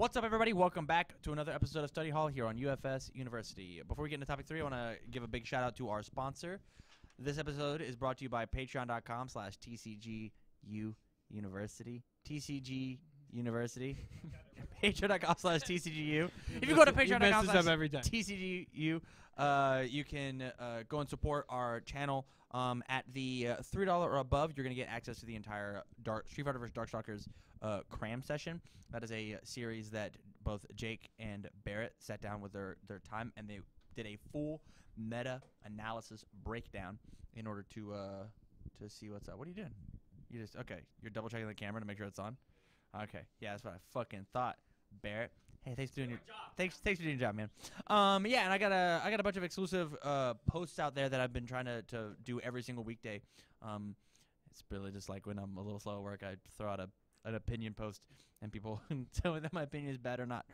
What's up, everybody? Welcome back to another episode of Study Hall here on UFS University. Before we get into topic 3, I want to give a big shout out to our sponsor. This episode is brought to you by patreon.com/TCGU University. TCG University. Patreon.com/TCGU. If you go to patreon.com/TCGU, you can go and support our channel. At the $3 or above, you're going to get access to the entire Street Fighter vs. Darkstalkers cram session. That is a series that both Jake and Barrett sat down with their time, and they did a full meta-analysis breakdown in order to see what's up. What are you doing? You're double-checking the camera to make sure it's on? Okay, yeah, that's what I fucking thought, Barrett. Hey, thanks for doing your job. Thanks for doing your job, man. Yeah, and I got a bunch of exclusive posts out there that I've been trying to do every single weekday. It's really just like when I'm a little slow at work, I throw out an opinion post, and people tell me that my opinion is bad or not.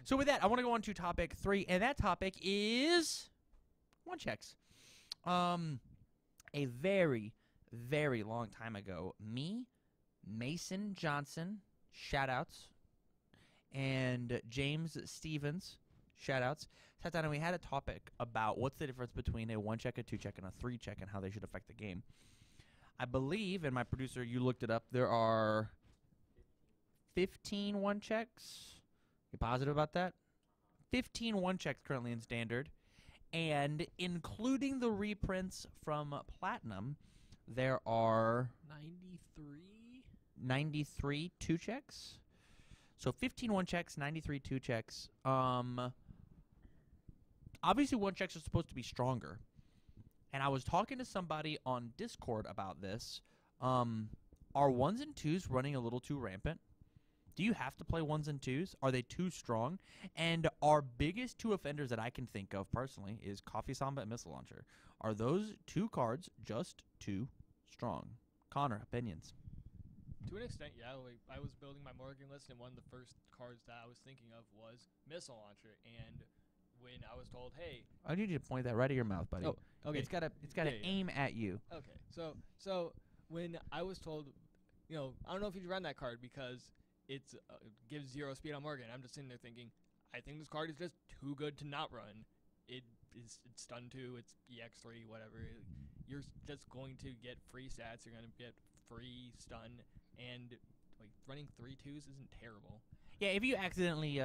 So with that, I want to go on to topic 3, and that topic is one checks. A very, very long time ago, me, Mason Johnson, shout-outs, and James Stevens, shout-outs, sat down and we had a topic about what's the difference between a 1-check, a 2-check, and a 3-check, and how they should affect the game. I believe, and my producer, you looked it up, there are 15 1-checks. You positive about that? 15 1-checks currently in Standard. And including the reprints from Platinum, there are 93 2-checks. So 15 1-checks, 93 2-checks. Obviously 1-checks are supposed to be stronger. And I was talking to somebody on Discord about this. Are 1s and 2s running a little too rampant? Do you have to play 1s and 2s? Are they too strong? And our biggest 2 offenders that I can think of personally is Coffee Samba and Missile Launcher. Are those 2 cards just too strong? Connor, opinions? To an extent, yeah. Like, I was building my Morgan list, and one of the first cards that I was thinking of was Missile Launcher. And when I was told, "Hey," I need you to point that right at your mouth, buddy. Oh, okay. It's gotta aim at you. Okay. So when I was told, I don't know if you should run that card because it's gives 0 speed on Morgan. I'm just sitting there thinking, I think this card is just too good to not run. It's stun 2, it's EX3, whatever. You're just going to get free stats. You're going to get free stun. And like running 3 2s isn't terrible. Yeah, if you accidentally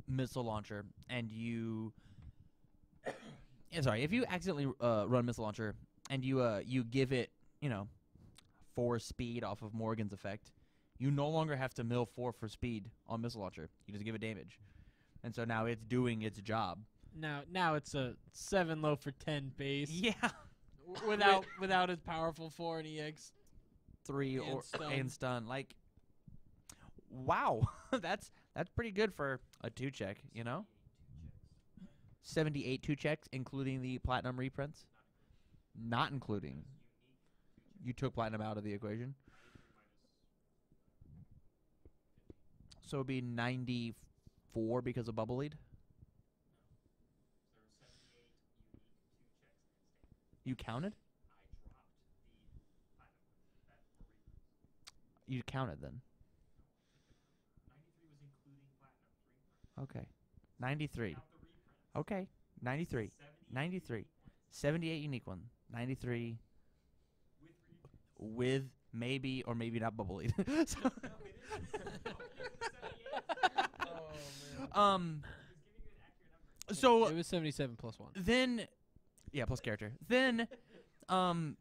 Missile Launcher and you if you accidentally run Missile Launcher and you give it, 4 speed off of Morgan's effect, you no longer have to mill 4 for speed on Missile Launcher. You just give it damage. And so now it's doing its job. Now it's a 7 low for 10 base. Yeah. without as powerful 4 and EX. 3 and stun. Like, wow, that's pretty good for a 2-check, 78 2-checks, including the Platinum reprints. Not including. You took Platinum out of the equation. So it'd be 94 because of Bubble Lead. You counted? You counted then. 93 was including Platinum. Okay. 93. Okay. 93. 93. 78 unique one. 93. With maybe or maybe not Bubble Lead. So it was 77 plus 1. Then, yeah, plus character. Then, I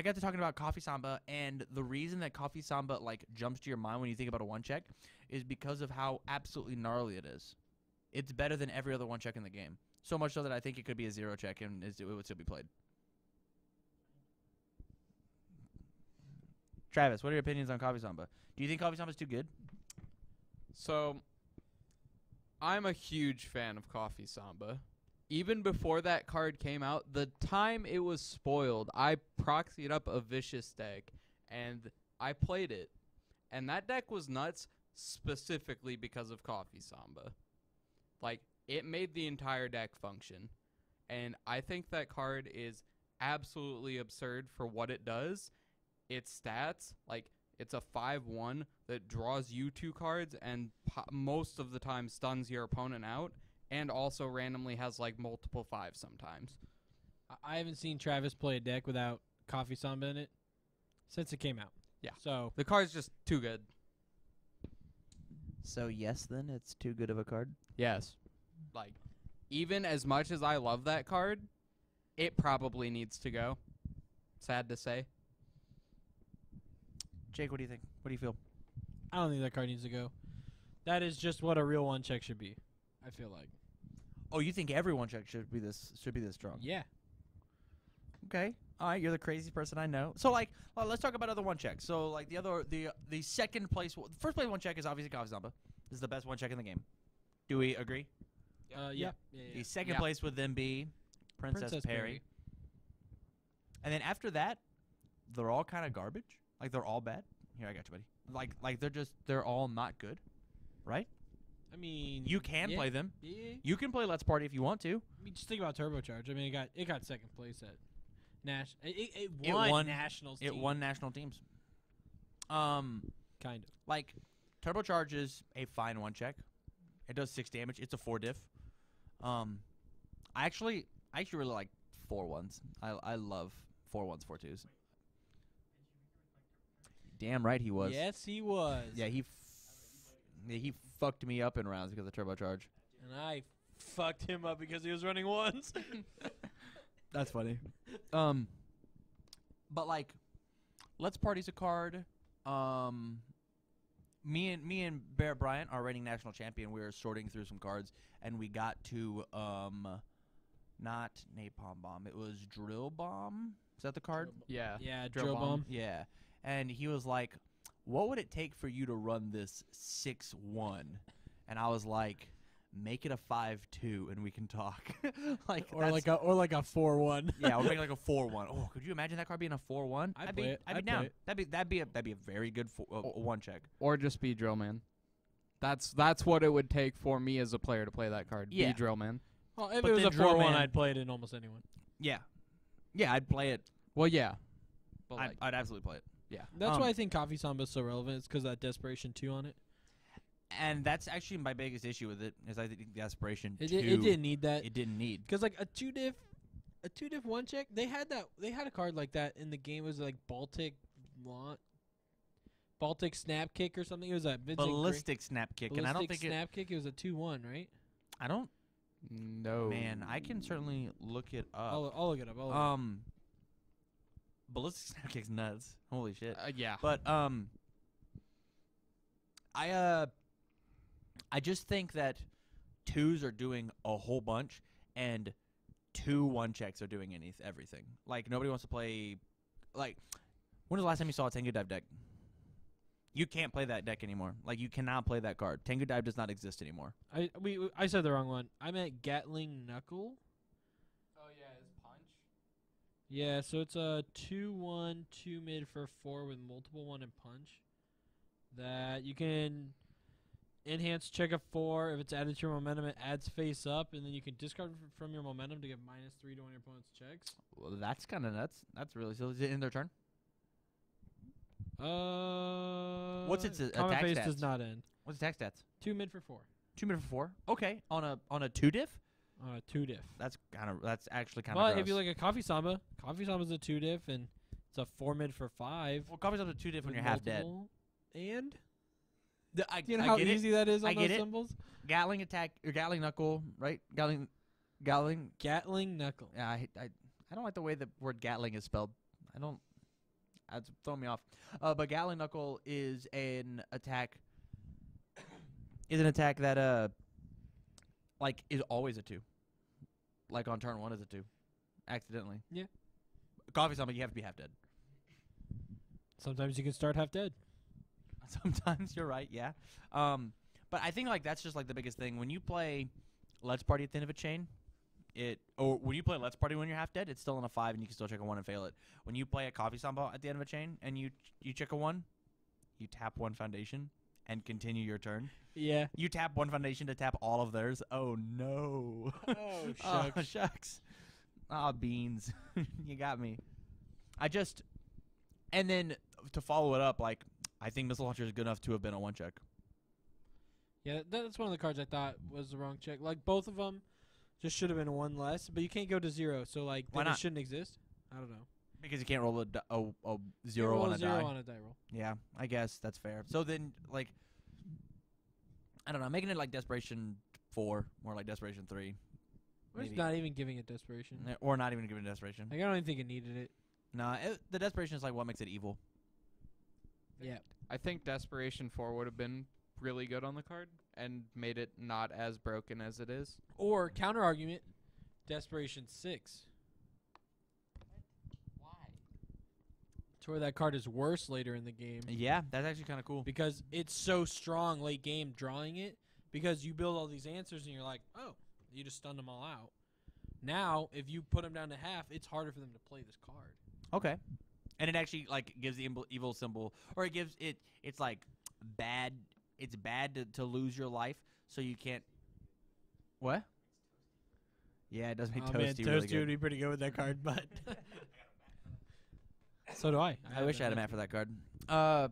got to talking about Coffee Samba, and the reason that Coffee Samba jumps to your mind when you think about a 1-check is because of how absolutely gnarly it is. It's better than every other 1-check in the game. So much so that I think it could be a 0-check and it would still be played. Travis, what are your opinions on Coffee Samba? Do you think Coffee Samba is too good? So, I'm a huge fan of Coffee Samba. Even before that card came out, the time it was spoiled, I proxied up a Vicious deck, and I played it. And that deck was nuts specifically because of Coffee Samba. It made the entire deck function. And I think that card is absolutely absurd for what it does. Its stats, It's a 5/1 that draws you 2 cards and most of the time stuns your opponent out, and also randomly has like multiple 5s sometimes. I haven't seen Travis play a deck without Coffee Samba in it since it came out. Yeah. So The card's just too good. So yes, then it's too good of a card. Yes. Like, even as much as I love that card, it probably needs to go. Sad to say. Jake, what do you think? What do you feel? I don't think that card needs to go. That is just what a real one check should be. I feel like. Oh, you think every one check should be this strong? Yeah. Okay. All right, you're the craziest person I know. So like, well, let's talk about other one checks. So like the second place, first place one check is obviously Coffee Samba. This is the best one check in the game. Do we agree? Yeah. The second Yeah. place would then be Princess Perry. And then after that, they're all kind of garbage. Like they're all bad. Here, I got you, buddy. Like they're all not good, right? I mean, You can play them. Yeah. You can play Let's Party if you want to. I mean, just think about Turbocharge. I mean, it got second place at It It won won- nationals. It team. won national teams. kind of. Like Turbocharge is a fine one check. It does 6 damage. It's a 4 diff. I actually really like 4-1s. I love 4-1s, 4-2s. Damn right he was. Yes, he was. Yeah, he fucked me up in rounds because of Turbocharge. And I fucked him up because he was running ones. That's funny. But like, Let's Party's a card. Me and Bear Bryant, our reigning national champion, we were sorting through some cards, and we got to not Napalm Bomb. It was Drill Bomb. Is that the card? Yeah. Yeah, Drill drill bomb. bomb. Yeah. And he was like, "What would it take for you to run this 6-1?" And I was like, "Make it a 5-2, and we can talk." Like Or like a 4-1. yeah, or make like a 4-1. Oh, could you imagine that card being a 4-1? I'd play it. I'd be I'd down. play it. That'd be a very good one check. Or just be Drillman. That's what it would take for me as a player to play that card. Yeah. Be Drillman. Well, if But it was then a Drill 4-1, Man- I'd play it in almost anyone. Yeah, yeah, I'd play it. Well, yeah. But like, I'd absolutely play it. yeah. That's why I think Coffee Samba is so relevant. It's because of that Desperation 2 on it. And that's actually my biggest issue with it is I think the aspiration It 2 didn't need that. it didn't need. Because like a 2-diff one check, they had a card like that in the game. It was like Baltic Snap Kick or something. It was a Ballistic Snap Kick, and I don't think Snap Kick. It was a 2-1, right? I don't. No. Man, I can certainly look it up. I'll look it up. Ballistic Snap Kick's nuts. Holy shit. Yeah. But I just think that 2s are doing a whole bunch, and 2 1-checks are doing everything. Like nobody wants to play. Like, when was the last time you saw a Tengu Dive deck? You can't play that deck anymore. Like, you cannot play that card. Tengu Dive does not exist anymore. I said the wrong one. I meant Gatling Knuckle. Oh yeah, his punch. Yeah, so it's a 2-1, 2 mid for 4 with multiple 1 and punch. That you can enhance check a 4. If it's added to your momentum, it adds face up, and then you can discard from your momentum to give -3 to one of your opponent's checks. Well, that's kind of nuts. That's really silly. Is it in their turn? What's its Common attack phase stats? does not end. What's attack stats? 2 mid for 4. 2 mid for 4. Okay, on a 2 diff. 2 diff. That's actually kind of. But gross. if you like a Coffee Samba's a 2 diff, and it's a 4 mid for 5. Well, coffee's up to 2 diff when with you're half dead. multiple- And I you know how get easy that is on I those get it. symbols? Gatling attack or Gatling knuckle, right? Gatling. Gatling Knuckle. Yeah, I don't like the way the word Gatling is spelled. I don't. That's throwing me off. But Gatling knuckle is an attack. Is an attack that like is always a 2. Like on turn 1 is a 2, accidentally. Yeah. Coffee Samba, you have to be half dead. Sometimes you can start half dead. Sometimes you're right, yeah. But I think like that's just like the biggest thing when you play Let's Party at the end of a chain. Or when you play Let's Party when you're half dead, it's still on a 5 and you can still check a 1 and fail it. When you play a Coffee Samba at the end of a chain and you check a 1, you tap 1 foundation and continue your turn. Yeah. You tap 1 foundation to tap all of theirs. Oh no. Oh, Oh, shucks. shucks. Ah, beans. You got me. And then to follow it up, like I think Missile Launcher is good enough to have been a 1 check. Yeah, that's one of the cards I thought was the wrong check. Like, both of them just should have been 1 less, but you can't go to 0, so, like, Why then not? it shouldn't exist. I don't know. Because you can't roll a 0 roll on a a 0 die. on a die roll. Yeah, I guess that's fair. So then, like, I don't know, making it like Desperation 4, more like Desperation 3. Or it's Maybe. not even giving it desperation. Or not even giving Desperation. Like, I don't even think it needed it. Nah, the Desperation is like what makes it evil. Yeah. I think Desperation 4 would have been really good on the card and made it not as broken as it is. Or, counter argument, Desperation 6. Why? To where that card is worse later in the game. Yeah, that's actually kind of cool. Because it's so strong late game drawing it. Because you build all these answers and you're like, oh, you just stunned them all out. Now, if you put them down to half, it's harder for them to play this card. Okay. And it actually like gives the evil symbol, or it gives it. It's like bad. It's bad to lose your life, so you can't. What? Yeah, it does make Toasty really good. would be pretty good with that card, but so do I. I wish I had a map for that card. I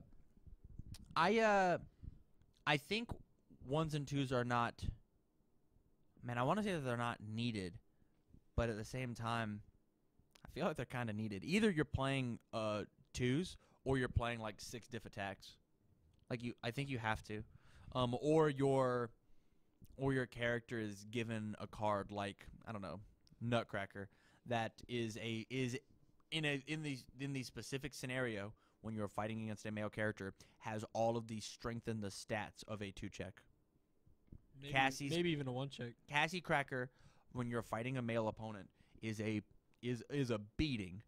think 1s and 2s are not. Man, I want to say that they're not needed, but at the same time, I feel like they're kind of needed. Either you're playing 2s or you're playing like 6 diff attacks. Like I think you have to, or your character is given a card like, I don't know, Nutcracker, that is in the specific scenario when you're fighting against a male character, has all of the strength and the stats of a 2 check. Maybe even a 1 check. Cassie Cracker, when you're fighting a male opponent, is a beating.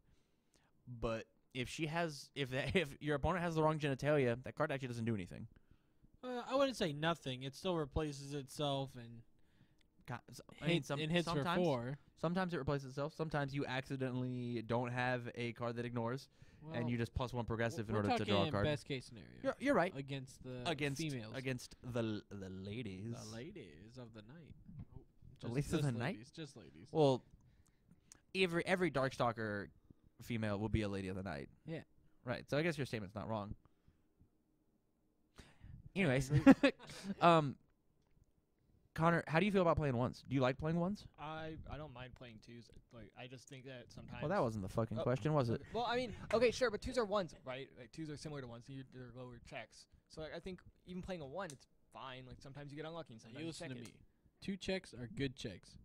But if your opponent has the wrong genitalia, that card actually doesn't do anything. I wouldn't say nothing. It still replaces itself and hits for 4. Sometimes it replaces itself. Sometimes you accidentally don't have a card that ignores, and you just +1 progressive in order to draw a card. Best case scenario. You're right. Against the females. Against the ladies. The ladies of the night. The ladies of the night? Just ladies. Well, every Darkstalker female will be a lady of the night. Yeah. Right. So I guess your statement's not wrong. Anyways, Connor, how do you feel about playing 1s? Do you like playing 1s? I don't mind playing 2s. Like, I just think that sometimes. Well, that wasn't the fucking question, was it? Well, I mean, okay, sure, but 2s are 1s, right? Like 2s are similar to 1s. They're lower checks. So like, I think even playing a 1, it's fine. Like sometimes you get unlucky, and sometimes You you listen check to it. me. 2 checks are good checks.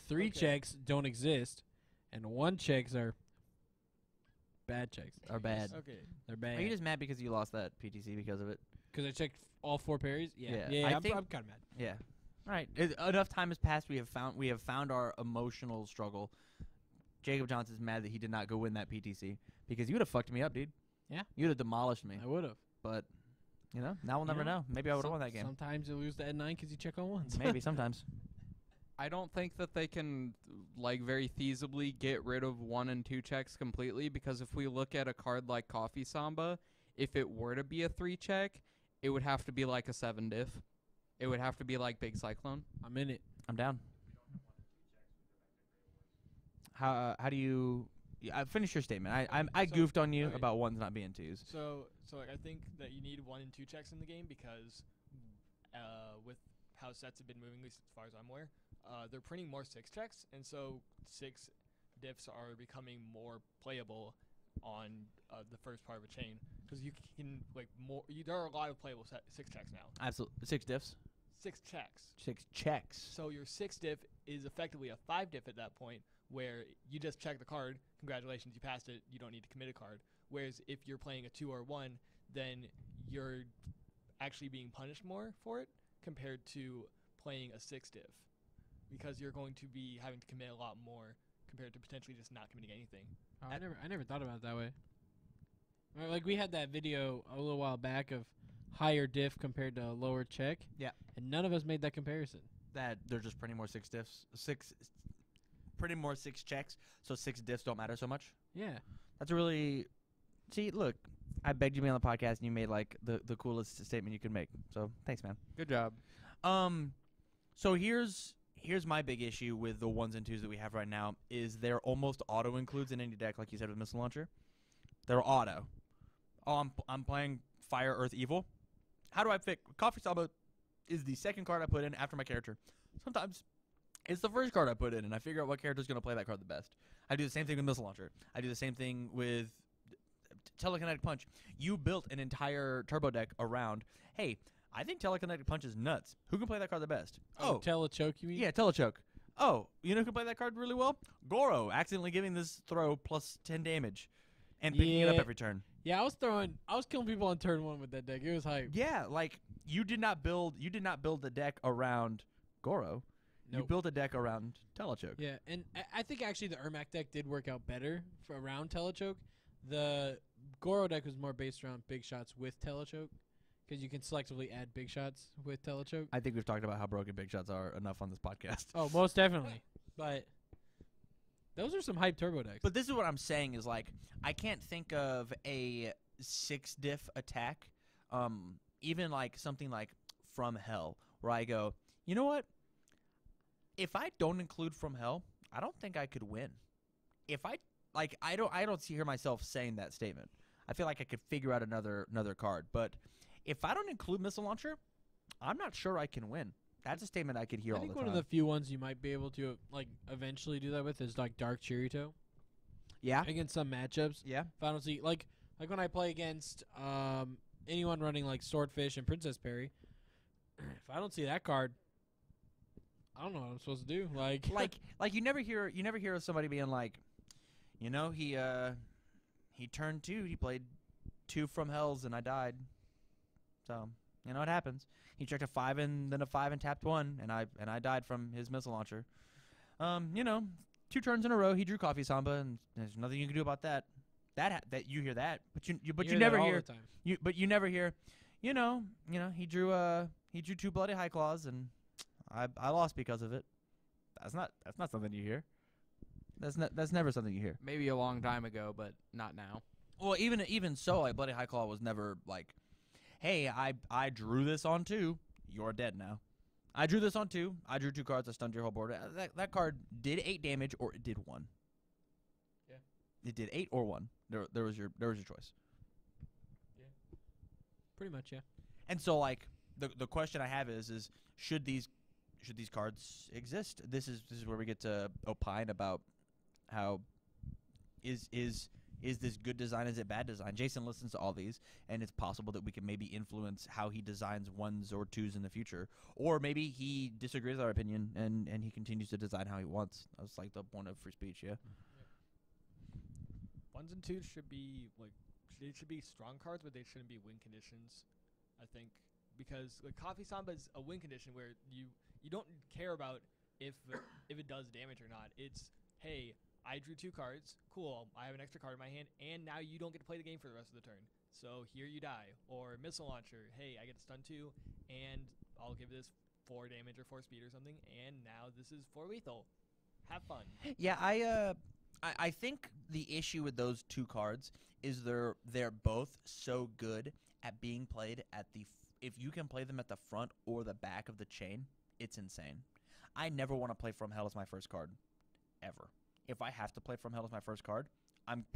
3 Okay. checks don't exist, and 1 checks are bad checks. Are bad. Okay. They're bad. Are you just mad because you lost that PTC because of it? Because I checked all 4 parries? Yeah. Yeah, I I'm think- kind of mad. Yeah. All right. Enough time has passed. We have found our emotional struggle. Jacob Johnson's mad that he did not go win that PTC because you would have fucked me up, dude. Yeah. You'd have demolished me. I would have. But now we'll never know. Maybe I would have won that game. Sometimes you lose the N9 because you check on 1s. Maybe sometimes. I don't think that they can, like, very feasibly get rid of 1 and 2 checks completely, because if we look at a card like Coffee Samba, if it were to be a 3 check, it would have to be like a 7 diff. It would have to be like Big Cyclone. I'm in it. I'm down. How do you? Finish your statement. I So, goofed on you okay. about 1s not being 2s. So like, I think that you need 1 and 2 checks in the game because with how sets have been moving, at least as far as I'm aware, they're printing more 6 checks, and so 6 diffs are becoming more playable on the first part of a chain, because you can like more. There are a lot of playable 6 checks now. Absolutely. 6 diffs. 6 checks. 6 checks. So your 6 diff is effectively a 5 diff at that point, where you just check the card. Congratulations, you passed it. You don't need to commit a card. Whereas if you're playing a 2 or 1, then you're actually being punished more for it compared to playing a 6 diff, because you're going to be having to commit a lot more compared to potentially just not committing anything. Oh, I never thought about it that way. Like, we had that video a little while back of higher diff compared to lower check. Yeah. And none of us made that comparison. That they're just printing more 6 diffs. Printing more 6 checks, so 6 diffs don't matter so much. Yeah. That's a really. See, look, I begged you to be on the podcast, and you made like the coolest statement you could make. So thanks, man. Good job. So here's my big issue with the 1s and 2s that we have right now is they're almost auto includes in any deck, like you said with Missile Launcher. They're auto. Oh, I'm playing Fire, Earth, Evil. How do I pick? Coffee Samba is the second card I put in after my character. Sometimes it's the first card I put in, and I figure out what character is going to play that card the best. I do the same thing with Missile Launcher. I do the same thing with Telekinetic Punch. You built an entire turbo deck around, hey, I think Telekinetic Punch is nuts. Who can play that card the best? Oh, Telechoke, you mean? Yeah, Telechoke. Oh, you know who can play that card really well? Goro, accidentally giving this throw plus 10 damage and picking it up every turn. Yeah, I was killing people on turn 1 with that deck. It was hype. Yeah, like you did not build the deck around Goro. Nope. You built a deck around Telechoke. Yeah, and I think actually the Ermac deck did work out better for around Telechoke. The Goro deck was more based around big shots with Telechoke, because you can selectively add big shots with Telechoke. I think we've talked about how broken big shots are enough on this podcast. Oh, most definitely. But those are some hype turbo decks. But this is what I'm saying is, like, I can't think of a 6 diff attack, even like something like From Hell, where I go, you know what? If I don't include From Hell, I don't think I could win. If I like, I don't hear myself saying that statement. I feel like I could figure out another card, but if I don't include Missile Launcher, I'm not sure I can win. That's a statement I could hear all the time. I think one of the few ones you might be able to like eventually do that with is like Dark Chirito. Yeah. Against some matchups. Yeah. If I don't see like when I play against anyone running like Swordfish and Princess Perry, if I don't see that card, I don't know what I'm supposed to do. Like you never hear of somebody being like, you know, he turned 2, he played 2 From Hells and I died. So, you know what happens. He checked a 5 and then a 5 and tapped 1 and I died from his Missile Launcher. You know, 2 turns in a row he drew Coffee Samba and there's nothing you can do about that. That you hear that, but you never hear you never hear, you know, he drew 2 Bloody High Claws and I lost because of it. That's not something you hear. That's never something you hear. Maybe a long time ago, but not now. Well, even so, like Bloody High Claw was never like, hey, I drew this on 2. You're dead now. I drew this on 2. I drew 2 cards. I stunned your whole board. That card did 8 damage or it did 1. Yeah. It did 8 or 1. There was your choice. Yeah. Pretty much, yeah. And so like the question I have is should these cards exist? This is where we get to opine about how is this good design? Is it bad design? Jason listens to all these, and it's possible that we can maybe influence how he designs 1s or 2s in the future. Or maybe he disagrees with our opinion, and he continues to design how he wants. That's like the point of free speech, yeah? 1s and 2s should be, they should be strong cards, but they shouldn't be win conditions, I think. Because like, Coffee Samba is a win condition where you don't care about if it does damage or not. It's, hey, I drew 2 cards. Cool, I have an extra card in my hand, and now you don't get to play the game for the rest of the turn. So here you die. Or Missile Launcher. Hey, I get to stun 2, and I'll give this 4 damage or 4 speed or something, and now this is 4 lethal. Have fun. Yeah, I think the issue with those 2 cards is they're both so good at being played at the if you can play them at the front or the back of the chain, it's insane. I never want to play From Hell as my first card, ever. If I have to play From Hell as my first card, I'm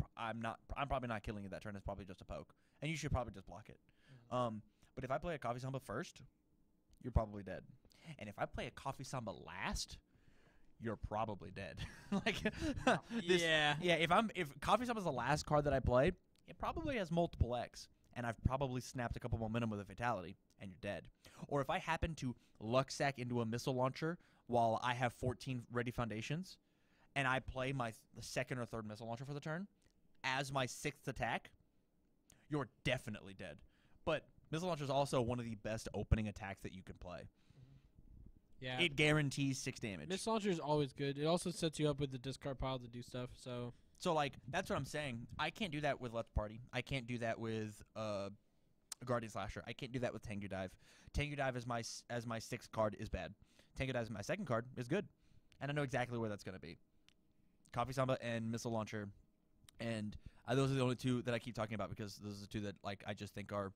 probably not killing you that turn. It's probably just a poke, and you should probably just block it. Mm-hmm. But if I play a Coffee Samba first, you're probably dead. And if I play a Coffee Samba last, you're probably dead. Yeah. If Coffee Samba is the last card that I play, it probably has multiple X. And I've probably snapped a couple momentum with a fatality, and you're dead. Or if I happen to luck sack into a Missile Launcher while I have 14 ready foundations, and I play my second or third Missile Launcher for the turn as my 6th attack, you're definitely dead. But Missile Launcher is also one of the best opening attacks that you can play. Yeah. It guarantees 6 damage. Missile Launcher is always good. It also sets you up with the discard pile to do stuff, so... So, like, that's what I'm saying. I can't do that with Let's Party. I can't do that with Guardian Slasher. I can't do that with Tengu Dive. Tengu Dive as my 6th card is bad. Tengu Dive as my 2nd card is good. And I know exactly where that's going to be. Coffee Samba and Missile Launcher. And those are the only 2 that I keep talking about because those are the 2 that, like, I just think are...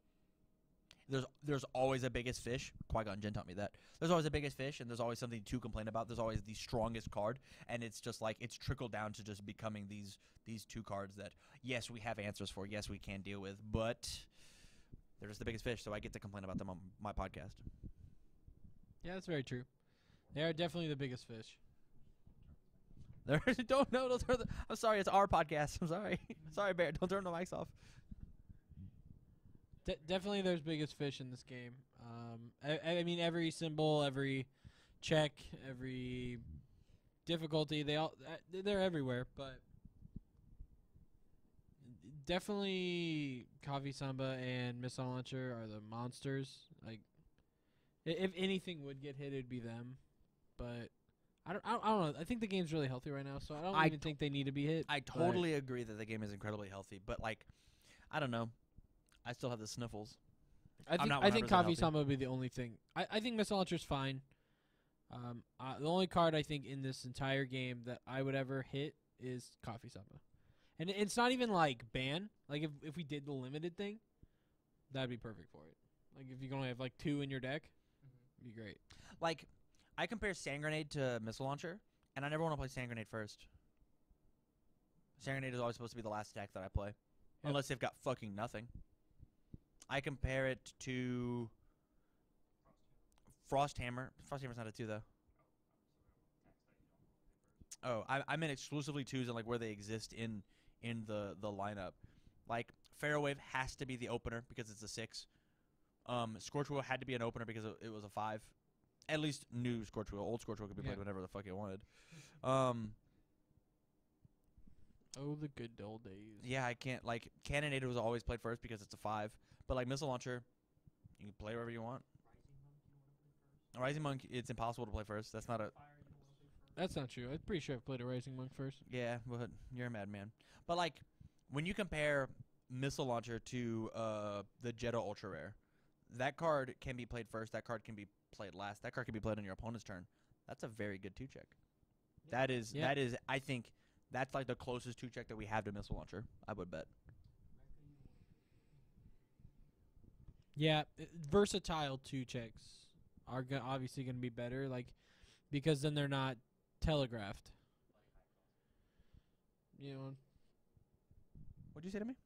There's always a biggest fish. Qui-Gon Jinn taught me that. There's always a biggest fish, and there's always something to complain about. There's always the strongest card, and it's just like it's trickled down to just becoming these 2 cards that, yes, we have answers for. Yes, we can deal with, but they're just the biggest fish, so I get to complain about them on my podcast. Yeah, that's very true. They are definitely the biggest fish. Don't know. I'm sorry, it's our podcast. I'm sorry. Sorry, Bear. Don't turn the mics off. Definitely, there's biggest fish in this game. I mean, every symbol, every check, every difficulty, they're everywhere. But definitely, Coffee Samba and Missile Launcher are the monsters. Like, if anything would get hit, it'd be them. But I don't know. I think the game's really healthy right now, so I don't even think they need to be hit. I totally agree that the game is incredibly healthy, but like, I don't know. I still have the sniffles. I think Coffee Samba would be the only thing. I think Missile Launcher's fine. The only card I think in this entire game that I would ever hit is Coffee Samba. And it's not even like ban. Like if we did the limited thing, that'd be perfect for it. Like if you can only have like 2 in your deck, it'd be great. Like, I compare Sand Grenade to Missile Launcher, and I never want to play Sand Grenade first. Sand Grenade is always supposed to be the last attack that I play. Unless they've got fucking nothing. I compare it to Frost Hammer. Frost Hammer's not a 2 though. Oh, I meant exclusively 2s and like where they exist in the lineup. Like Pharaoh Wave has to be the opener because it's a 6. Scorch Wheel had to be an opener because it was a 5. At least new Scorch Wheel. Old Scorch Wheel could be played whenever the fuck it wanted. Oh, the good old days. Yeah, I can't like Cannonade was always played first because it's a 5. But like Missile Launcher, you can play wherever you want. Rising Monk, it's impossible to play first. That's not a. That's not true. I'm pretty sure I've played a Rising Monk first. Yeah, but you're a madman. But like, when you compare Missile Launcher to the Jetta Ultra Rare, that card can be played first. That card can be played last. That card can be played on your opponent's turn. That's a very good 2-check. That is. I think that's like the closest 2-check that we have to Missile Launcher. I would bet. Yeah, versatile 2-checks are obviously going to be better, like because then they're not telegraphed. You know. What'd you say to me?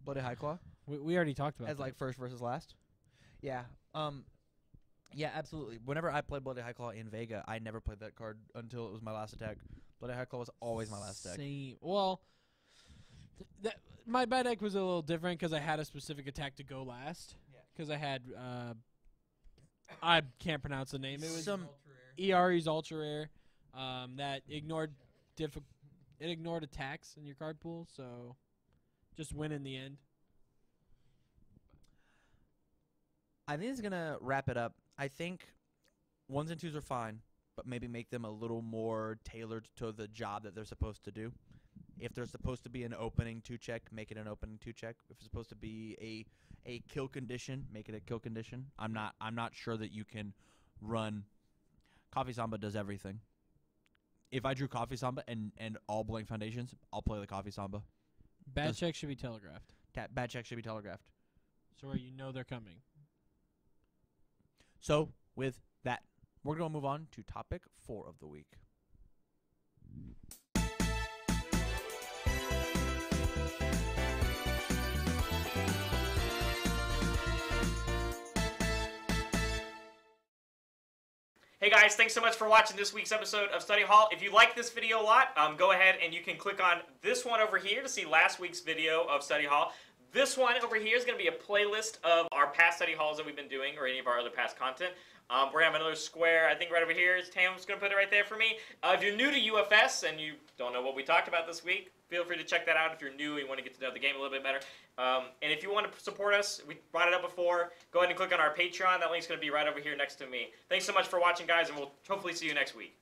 Bloody High Claw? We already talked about as that. Like first versus last. Yeah. Yeah, absolutely. Whenever I played Bloody High Claw in Vega, I never played that card until it was my last attack. Bloody High Claw was always my last deck. Same. Well, my bad deck was a little different because I had a specific attack to go last. Because I had I can't pronounce the name. It was some ERE's Ultra Rare that ignored attacks in your card pool, so just win in the end. I think it's gonna wrap it up. I think 1s and 2s are fine, but maybe make them a little more tailored to the job that they're supposed to do. If there's supposed to be an opening 2-check, make it an opening 2-check. If it's supposed to be a kill condition, make it a kill condition. I'm not sure that you can run. Coffee Samba does everything. If I drew Coffee Samba and all blank foundations, I'll play the Coffee Samba. Bad check should be telegraphed. Bad check should be telegraphed. So where you know they're coming. So with that, we're going to move on to topic 4 of the week. Hey guys, thanks so much for watching this week's episode of Study Hall. If you like this video a lot, go ahead and you can click on this one over here to see last week's video of Study Hall. This one over here is going to be a playlist of our past study halls that we've been doing, or any of our other past content. We're going to have another square, I think right over here. Tam's going to put it right there for me. If you're new to UFS and you don't know what we talked about this week, feel free to check that out if you're new and you want to get to know the game a little bit better. And if you want to support us, we brought it up before, go ahead and click on our Patreon. That link's going to be right over here next to me. Thanks so much for watching, guys, and we'll hopefully see you next week.